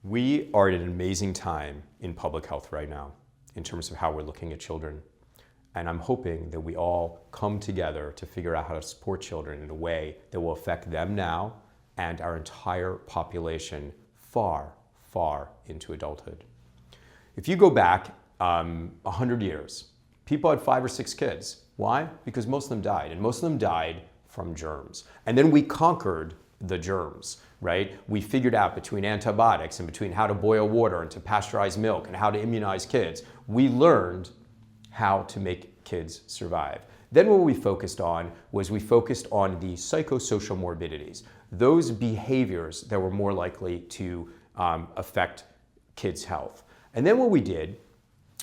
We are at an amazing time in public health right now in terms of how we're looking at children. And I'm hoping that we all come together to figure out how to support children in a way that will affect them now and our entire population far, far into adulthood. If you go back 100 years, people had 5 or 6 kids. Why? Because most of them died, and most of them died from germs. And then we conquered the germs, right? We figured out between antibiotics and between how to boil water and to pasteurize milk and how to immunize kids, we learned how to make kids survive. Then what we focused on was we focused on the psychosocial morbidities, those behaviors that were more likely to affect kids' health. And then what we did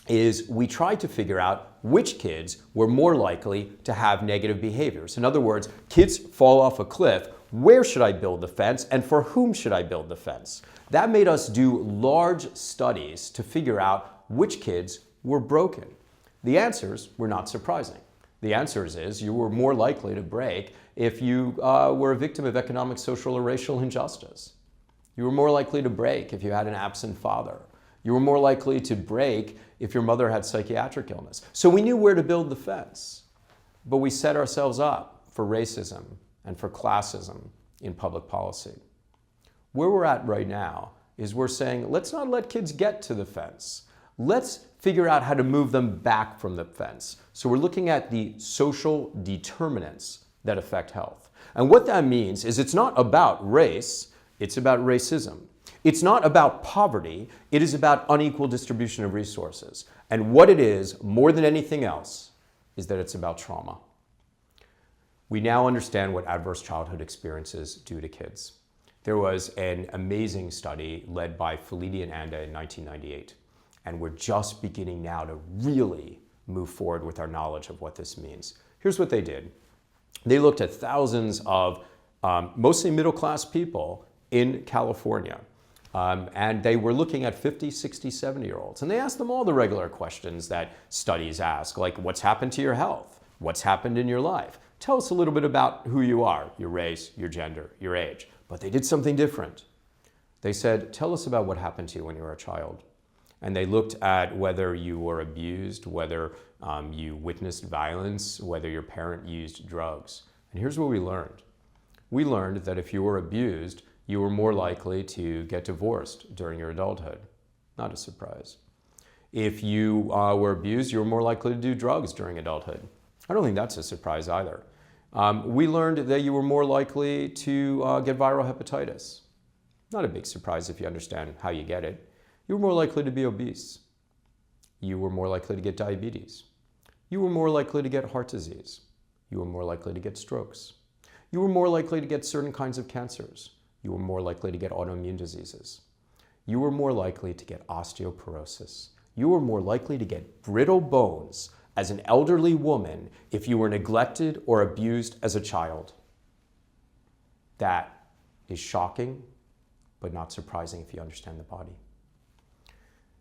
is we tried to figure out which kids were more likely to have negative behaviors. In other words, kids fall off a cliff, where should I build the fence and for whom should I build the fence? That made us do large studies to figure out which kids were broken. The answers were not surprising. The answers is you were more likely to break if you were a victim of economic, social, or racial injustice. You were more likely to break if you had an absent father. You were more likely to break if your mother had psychiatric illness. So we knew where to build the fence, but we set ourselves up for racism and for classism in public policy. Where we're at right now is we're saying, let's not let kids get to the fence. Let's figure out how to move them back from the fence. So we're looking at the social determinants that affect health. And what that means is it's not about race, it's about racism. It's not about poverty, it is about unequal distribution of resources. And what it is, more than anything else, is that it's about trauma. We now understand what adverse childhood experiences do to kids. There was an amazing study led by Felidi and Anda in 1998, and we're just beginning now to really move forward with our knowledge of what this means. Here's what they did. They looked at thousands of mostly middle-class people in California. And they were looking at 50, 60, 70-year-olds. And they asked them all the regular questions that studies ask, like what's happened to your health? What's happened in your life? Tell us a little bit about who you are, your race, your gender, your age. But they did something different. They said, tell us about what happened to you when you were a child. And they looked at whether you were abused, whether you witnessed violence, whether your parent used drugs. And here's what we learned. We learned that if you were abused, you were more likely to get divorced during your adulthood. Not a surprise. If you were abused, you were more likely to do drugs during adulthood. I don't think that's a surprise either. We learned that you were more likely to get viral hepatitis. Not a big surprise if you understand how you get it. You were more likely to be obese. You were more likely to get diabetes. You were more likely to get heart disease. You were more likely to get strokes. You were more likely to get certain kinds of cancers. You were more likely to get autoimmune diseases. You were more likely to get osteoporosis. You were more likely to get brittle bones as an elderly woman if you were neglected or abused as a child. That is shocking, but not surprising if you understand the body.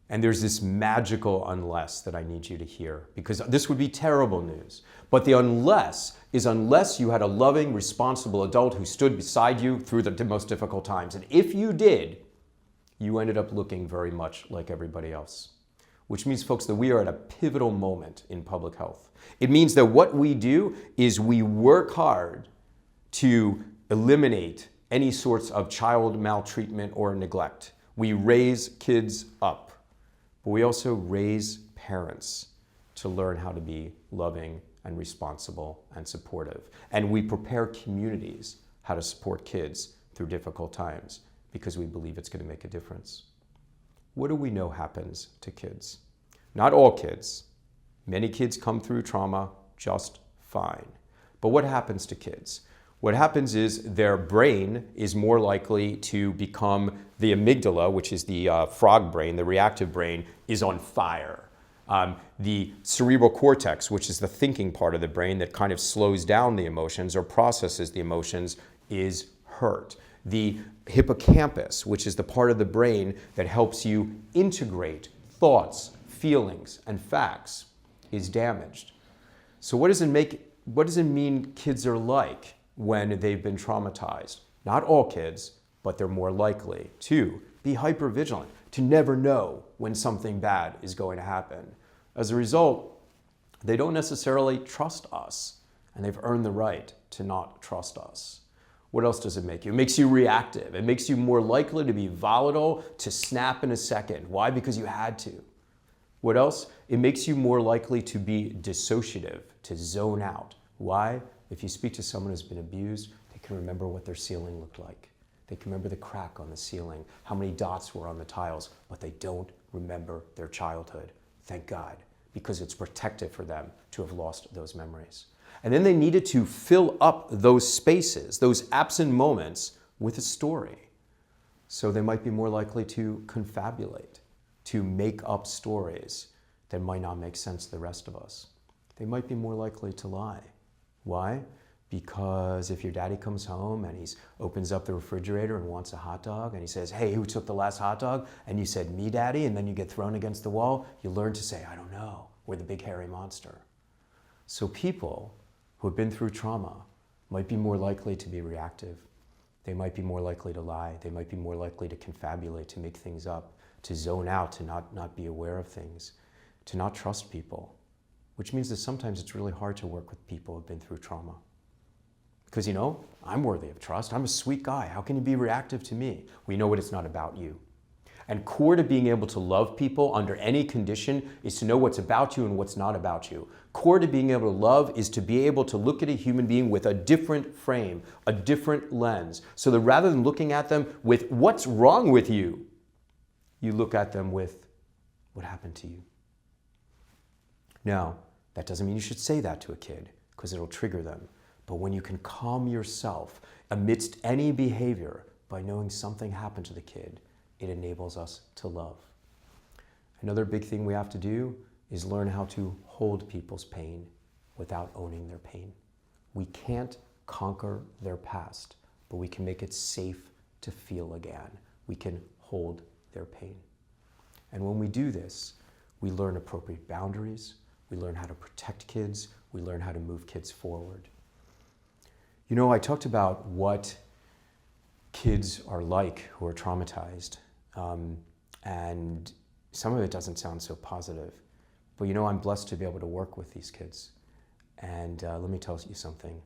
And there's this magical unless that I need you to hear, because this would be terrible news. But the unless is unless you had a loving, responsible adult who stood beside you through the most difficult times. And if you did, you ended up looking very much like everybody else. Which means, folks, that we are at a pivotal moment in public health. It means that what we do is we work hard to eliminate any sorts of child maltreatment or neglect. We raise kids up. But we also raise parents to learn how to be loving and responsible and supportive. And we prepare communities how to support kids through difficult times because we believe it's going to make a difference. What do we know happens to kids? Not all kids. Many kids come through trauma just fine. But what happens to kids? What happens is their brain is more likely to become the amygdala, which is the frog brain, the reactive brain, is on fire. The cerebral cortex, which is the thinking part of the brain that kind of slows down the emotions or processes the emotions, is hurt. The hippocampus, which is the part of the brain that helps you integrate thoughts, feelings, and facts, is damaged. So what does it mean kids are like when they've been traumatized? Not all kids, but they're more likely to be hyper vigilant, to never know when something bad is going to happen. As a result, they don't necessarily trust us, and they've earned the right to not trust us. What else does it make you? It makes you reactive. It makes you more likely to be volatile, to snap in a second. Why? Because you had to. What else? It makes you more likely to be dissociative, to zone out. Why? If you speak to someone who's been abused, they can remember what their ceiling looked like. They can remember the crack on the ceiling, how many dots were on the tiles, but they don't remember their childhood. Thank God, because it's protective for them to have lost those memories. And then they needed to fill up those spaces, those absent moments, with a story. So they might be more likely to confabulate, to make up stories that might not make sense to the rest of us. They might be more likely to lie. Why? Because if your daddy comes home and he opens up the refrigerator and wants a hot dog and he says, hey, who took the last hot dog? And you said, me, daddy, and then you get thrown against the wall, you learn to say, I don't know, we're the big hairy monster. So people who have been through trauma might be more likely to be reactive. They might be more likely to lie. They might be more likely to confabulate, to make things up, to zone out, to not be aware of things, to not trust people, which means that sometimes it's really hard to work with people who have been through trauma. Because, I'm worthy of trust. I'm a sweet guy. How can you be reactive to me? We know what it's not about you. And core to being able to love people under any condition is to know what's about you and what's not about you. Core to being able to love is to be able to look at a human being with a different frame, a different lens. So that rather than looking at them with what's wrong with you, you look at them with what happened to you. Now, that doesn't mean you should say that to a kid, because it'll trigger them. But when you can calm yourself amidst any behavior by knowing something happened to the kid, it enables us to love. Another big thing we have to do is learn how to hold people's pain without owning their pain. We can't conquer their past, but we can make it safe to feel again. We can hold their pain. And when we do this, we learn appropriate boundaries, we learn how to protect kids, we learn how to move kids forward. I talked about what kids are like who are traumatized. And some of it doesn't sound so positive. But I'm blessed to be able to work with these kids. And let me tell you something.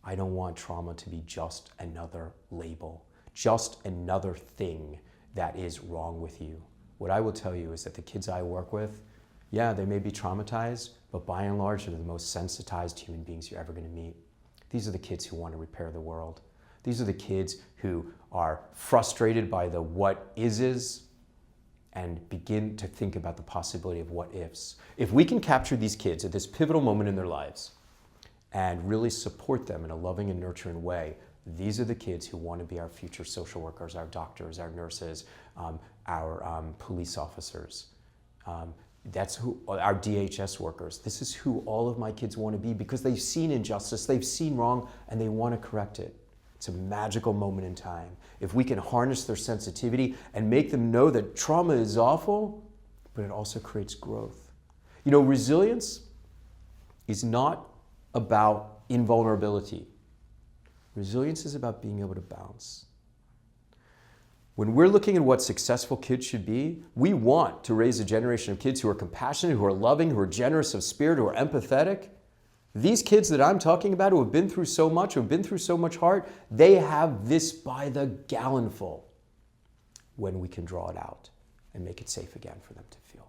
I don't want trauma to be just another label, just another thing that is wrong with you. What I will tell you is that the kids I work with, yeah, they may be traumatized, but by and large, they're the most sensitized human beings you're ever going to meet. These are the kids who want to repair the world. These are the kids who are frustrated by the what is and begin to think about the possibility of what ifs. If we can capture these kids at this pivotal moment in their lives and really support them in a loving and nurturing way, these are the kids who want to be our future social workers, our doctors, our nurses, our police officers. That's who our DHS workers. This is who all of my kids want to be because they've seen injustice, they've seen wrong, and they want to correct it. It's a magical moment in time. If we can harness their sensitivity and make them know that trauma is awful, but it also creates growth. Resilience is not about invulnerability. Resilience is about being able to bounce. When we're looking at what successful kids should be, we want to raise a generation of kids who are compassionate, who are loving, who are generous of spirit, who are empathetic. These kids that I'm talking about who have been through so much, who have been through so much heart, they have this by the gallonful when we can draw it out and make it safe again for them to feel.